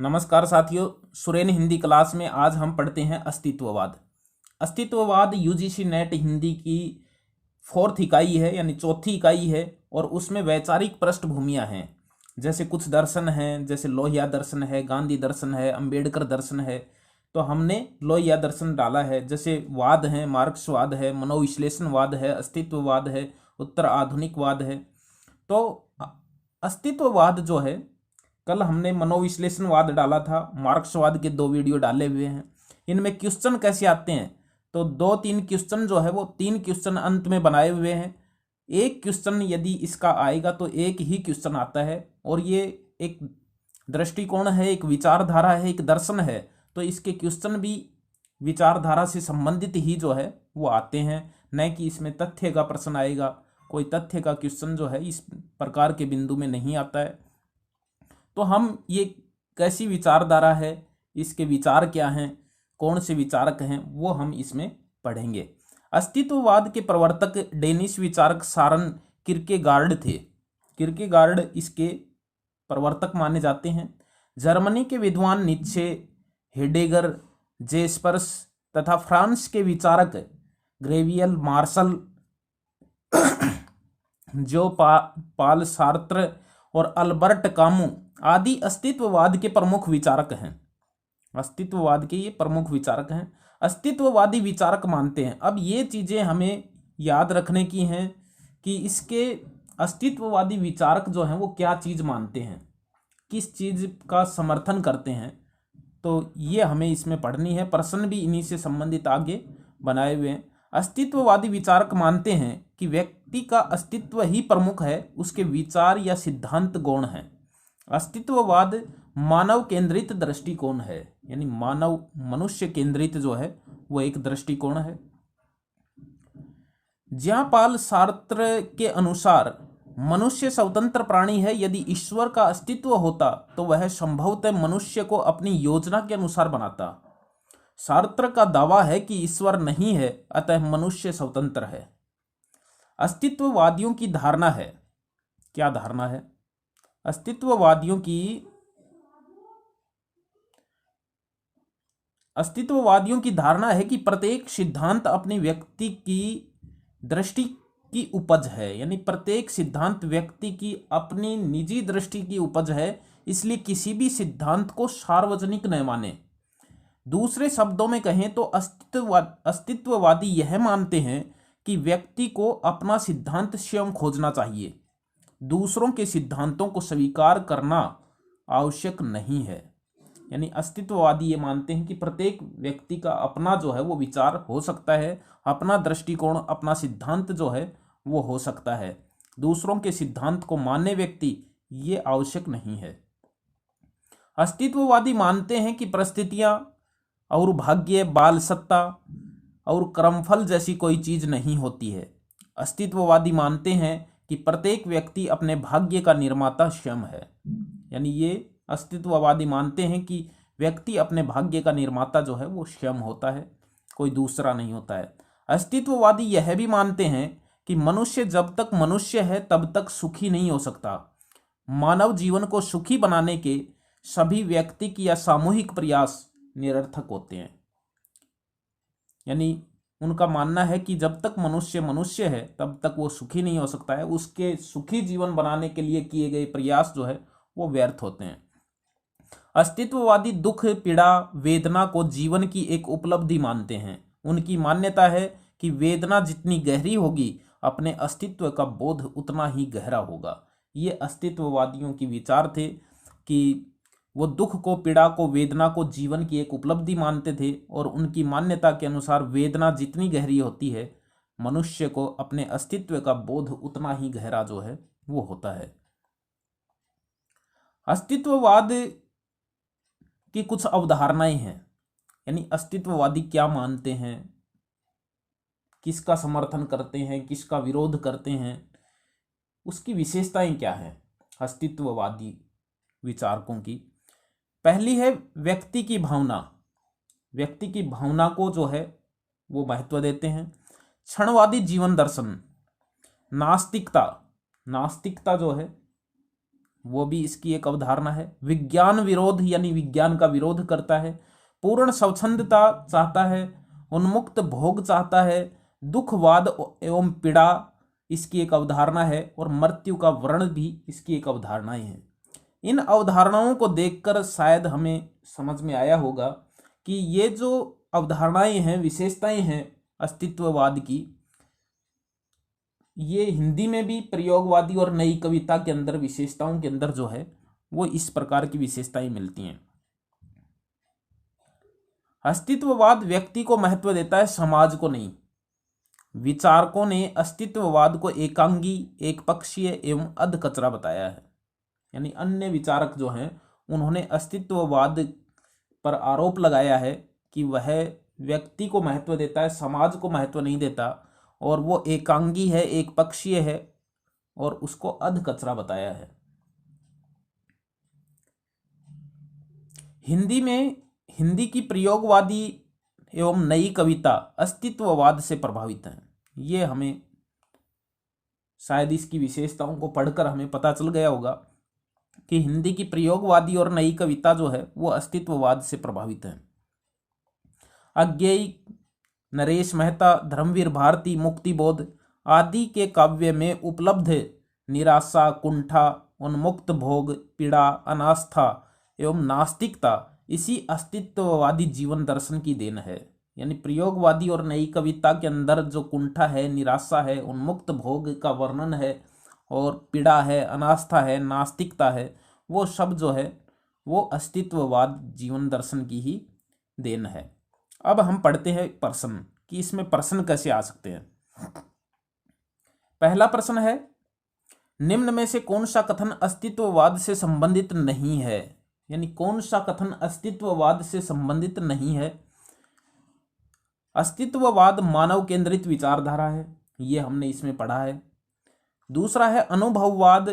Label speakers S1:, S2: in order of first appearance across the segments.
S1: नमस्कार साथियों, सुरेन हिंदी क्लास में आज हम पढ़ते हैं अस्तित्ववाद। अस्तित्ववाद यूजीसी नेट हिंदी की 4th इकाई है, यानी चौथी इकाई है। और उसमें वैचारिक पृष्ठभूमियां हैं, जैसे कुछ दर्शन हैं, जैसे लोहिया दर्शन है, गांधी दर्शन है, अंबेडकर दर्शन है। तो हमने लोहिया दर्शन डाला है। जैसे वाद हैं, मार्क्सवाद है, मनोविश्लेषणवाद है, अस्तित्ववाद है, उत्तर आधुनिकवाद है। तो अस्तित्ववाद जो है, कल हमने मनोविश्लेषणवाद डाला था, मार्क्सवाद के 2 वीडियो डाले हुए हैं। इनमें क्वेश्चन कैसे आते हैं, तो 2-3 क्वेश्चन जो है वो 3 क्वेश्चन अंत में बनाए हुए हैं। एक क्वेश्चन यदि इसका आएगा तो एक ही क्वेश्चन आता है, और ये एक दृष्टिकोण है, एक विचारधारा है, एक दर्शन है। तो इसके क्वेश्चन भी विचारधारा से संबंधित ही जो है वो आते हैं, न कि इसमें तथ्य का प्रश्न आएगा। कोई तथ्य का क्वेश्चन जो है इस प्रकार के बिंदु में नहीं आता है। तो हम ये कैसी विचारधारा है, इसके विचार क्या हैं, कौन से विचारक हैं, वो हम इसमें पढ़ेंगे। अस्तित्ववाद के प्रवर्तक डेनिश विचारक सारन किर्केगार्ड थे। किर्केगार्ड इसके प्रवर्तक माने जाते हैं। जर्मनी के विद्वान नीत्शे, हेडेगर, जेस्पर्स तथा फ्रांस के विचारक ग्रेवियल मार्शल, जो पाल सार्त्र और अल्बर्ट कामू आदि अस्तित्ववाद के प्रमुख विचारक हैं। अस्तित्ववाद के ये प्रमुख विचारक हैं, अस्तित्ववादी विचारक मानते हैं। अब ये चीज़ें हमें याद रखने की हैं कि इसके अस्तित्ववादी विचारक जो हैं वो क्या चीज़ मानते हैं, किस चीज़ का समर्थन करते हैं। तो ये हमें इसमें पढ़नी है। प्रश्न भी इन्हीं से संबंधित आगे बनाए हुए हैं। अस्तित्ववादी विचारक मानते हैं कि व्यक्ति का अस्तित्व ही प्रमुख है, उसके विचार या सिद्धांत गौण हैं। अस्तित्ववाद मानव केंद्रित दृष्टिकोण है, यानी मनुष्य केंद्रित जो है वो एक दृष्टिकोण है। ज्यां पाल सार्त्र के अनुसार मनुष्य स्वतंत्र प्राणी है। यदि ईश्वर का अस्तित्व होता तो वह संभवतः मनुष्य को अपनी योजना के अनुसार बनाता। सार्त्र का दावा है कि ईश्वर नहीं है, अतः मनुष्य स्वतंत्र है। अस्तित्ववादियों की धारणा है, क्या धारणा है? अस्तित्ववादियों की धारणा है कि प्रत्येक सिद्धांत अपनी व्यक्ति की दृष्टि की उपज है, यानी प्रत्येक सिद्धांत व्यक्ति की अपनी निजी दृष्टि की उपज है, इसलिए किसी भी सिद्धांत को सार्वजनिक न माने। दूसरे शब्दों में कहें तो अस्तित्ववादी यह मानते हैं कि व्यक्ति को अपना सिद्धांत स्वयं खोजना चाहिए, दूसरों के सिद्धांतों को स्वीकार करना आवश्यक नहीं है। यानी अस्तित्ववादी ये मानते हैं कि प्रत्येक व्यक्ति का अपना जो है वो विचार हो सकता है, अपना दृष्टिकोण, अपना सिद्धांत जो है वो हो सकता है। दूसरों के सिद्धांत को मानने व्यक्ति ये आवश्यक नहीं है। अस्तित्ववादी मानते हैं कि परिस्थितियां और भाग्य, बाल सत्ता और कर्मफल जैसी कोई चीज नहीं होती है। अस्तित्ववादी मानते हैं कि प्रत्येक व्यक्ति अपने भाग्य का निर्माता स्वयं है। यानी ये अस्तित्ववादी मानते हैं कि व्यक्ति अपने भाग्य का निर्माता जो है वो स्वयं होता है, कोई दूसरा नहीं होता है। अस्तित्ववादी यह भी मानते हैं कि मनुष्य जब तक मनुष्य है तब तक सुखी नहीं हो सकता। मानव जीवन को सुखी बनाने के सभी व्यक्तिगत या सामूहिक प्रयास निरर्थक होते हैं। यानी उनका मानना है कि जब तक मनुष्य मनुष्य है तब तक वो सुखी नहीं हो सकता है, उसके सुखी जीवन बनाने के लिए किए गए प्रयास जो है वो व्यर्थ होते हैं। अस्तित्ववादी दुख, पीड़ा, वेदना को जीवन की एक उपलब्धि मानते हैं। उनकी मान्यता है कि वेदना जितनी गहरी होगी, अपने अस्तित्व का बोध उतना ही गहरा होगा। ये अस्तित्ववादियों की विचार थे कि वो दुख को, पीड़ा को, वेदना को जीवन की एक उपलब्धि मानते थे, और उनकी मान्यता के अनुसार वेदना जितनी गहरी होती है, मनुष्य को अपने अस्तित्व का बोध उतना ही गहरा जो है वो होता है। अस्तित्ववाद की कुछ अवधारणाएं हैं, यानी अस्तित्ववादी क्या मानते हैं, किसका समर्थन करते हैं, किसका विरोध करते हैं, उसकी विशेषताएं क्या हैं अस्तित्ववादी विचारकों की। पहली है व्यक्ति की भावना। व्यक्ति की भावना को जो है वो महत्व देते हैं। क्षणवादी जीवन दर्शन। नास्तिकता जो है वो भी इसकी एक अवधारणा है। विज्ञान विरोध यानी विज्ञान का विरोध करता है। पूर्ण स्वच्छंदता चाहता है। उन्मुक्त भोग चाहता है। दुखवाद एवं पीड़ा इसकी एक अवधारणा है। और मृत्यु का वर्ण भी इसकी एक अवधारणाएं हैं। इन अवधारणाओं को देखकर शायद हमें समझ में आया होगा कि ये जो अवधारणाएं हैं, विशेषताएं हैं अस्तित्ववाद की, ये हिंदी में भी प्रयोगवादी और नई कविता के अंदर विशेषताओं के अंदर जो है वो इस प्रकार की विशेषताएं मिलती हैं। अस्तित्ववाद व्यक्ति को महत्व देता है, समाज को नहीं। विचारकों ने अस्तित्ववाद को एकांगी, एकपक्षीय एवं अधकचरा बताया है। यानी अन्य विचारक जो हैं उन्होंने अस्तित्ववाद पर आरोप लगाया है कि वह व्यक्ति को महत्व देता है, समाज को महत्व नहीं देता, और वो एकांगी है, एकपक्षीय है, और उसको अधकचरा बताया है। हिंदी की प्रयोगवादी एवं नई कविता अस्तित्ववाद से प्रभावित है। ये हमें शायद इसकी विशेषताओं को पढ़कर हमें पता चल गया होगा कि हिंदी की प्रयोगवादी और नई कविता जो है वो अस्तित्ववाद से प्रभावित है। अज्ञेय, नरेश मेहता, धर्मवीर भारती, मुक्तिबोध आदि के काव्य में उपलब्ध निराशा, कुंठा, उन्मुक्त भोग, पीड़ा, अनास्था एवं नास्तिकता इसी अस्तित्ववादी जीवन दर्शन की देन है। यानी प्रयोगवादी और नई कविता के अंदर जो कुंठा है, निराशा है, उन्मुक्त भोग का वर्णन है, और पीड़ा है, अनास्था है, नास्तिकता है, वो सब जो है वो अस्तित्ववाद जीवन दर्शन की ही देन है। अब हम पढ़ते हैं प्रश्न कि इसमें प्रश्न कैसे आ सकते हैं। पहला प्रश्न है, निम्न में से कौन सा कथन अस्तित्ववाद से संबंधित नहीं है। यानी कौन सा कथन अस्तित्ववाद से संबंधित नहीं है। अस्तित्ववाद मानव केंद्रित विचारधारा है, ये हमने इसमें पढ़ा है। दूसरा है, अनुभववाद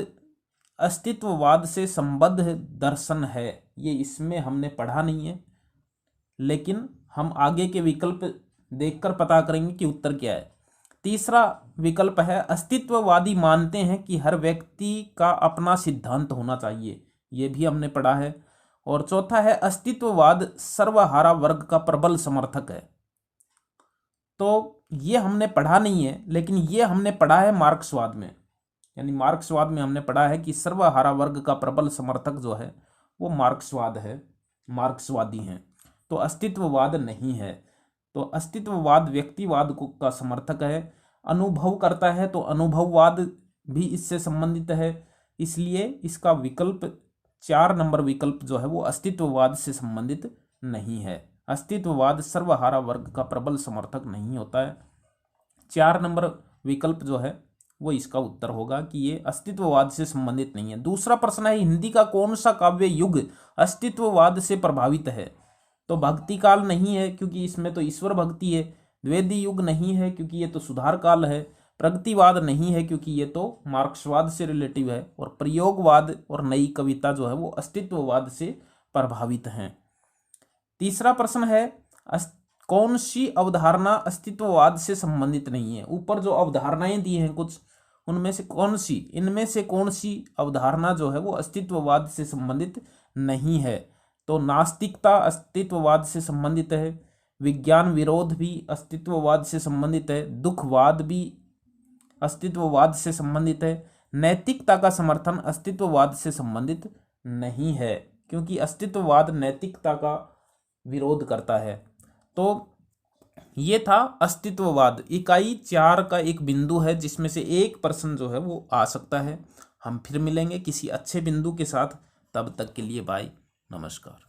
S1: अस्तित्ववाद से संबद्ध दर्शन है, ये इसमें हमने पढ़ा नहीं है, लेकिन हम आगे के विकल्प देखकर पता करेंगे कि उत्तर क्या है। तीसरा विकल्प है, अस्तित्ववादी मानते हैं कि हर व्यक्ति का अपना सिद्धांत होना चाहिए, ये भी हमने पढ़ा है। और चौथा है, अस्तित्ववाद सर्वहारा वर्ग का प्रबल समर्थक है। तो ये हमने पढ़ा नहीं है, लेकिन ये हमने पढ़ा है मार्क्सवाद में। यानी मार्क्सवाद में हमने पढ़ा है कि सर्वहारा वर्ग का प्रबल समर्थक जो है वो मार्क्सवाद है, मार्क्सवादी हैं। तो अस्तित्ववाद नहीं है। तो अस्तित्ववाद व्यक्तिवाद का समर्थक है, अनुभव करता है, तो अनुभववाद भी इससे संबंधित है। इसलिए इसका विकल्प 4 नंबर विकल्प जो है वो अस्तित्ववाद से संबंधित नहीं है। अस्तित्ववाद सर्वहारा वर्ग का प्रबल समर्थक नहीं होता है। 4 नंबर विकल्प जो है वो इसका उत्तर होगा कि ये अस्तित्ववाद से संबंधित नहीं है। दूसरा प्रश्न है, हिंदी का कौन सा काव्य युग अस्तित्ववाद से प्रभावित है। तो भक्ति काल नहीं है, क्योंकि इसमें तो ईश्वर भक्ति है। द्विवेदी युग नहीं है, क्योंकि ये तो सुधार काल है। प्रगतिवाद नहीं है, क्योंकि ये तो मार्क्सवाद से रिलेटिव है। और प्रयोगवाद और नई कविता जो है वो अस्तित्ववाद से प्रभावित हैं। तीसरा प्रश्न है, कौन सी अवधारणा अस्तित्ववाद से संबंधित नहीं है। ऊपर जो अवधारणाएं दी हैं कुछ, उनमें से इनमें से कौन सी अवधारणा जो है वो अस्तित्ववाद से संबंधित नहीं है। तो नास्तिकता अस्तित्ववाद से संबंधित है, विज्ञान विरोध भी अस्तित्ववाद से संबंधित है, दुखवाद भी अस्तित्ववाद से संबंधित है, नैतिकता का समर्थन अस्तित्ववाद से संबंधित नहीं है, क्योंकि अस्तित्ववाद नैतिकता का विरोध करता है। तो ये था अस्तित्ववाद। इकाई 4 का एक बिंदु है जिसमें से एक प्रश्न जो है वो आ सकता है। हम फिर मिलेंगे किसी अच्छे बिंदु के साथ, तब तक के लिए बाय, नमस्कार।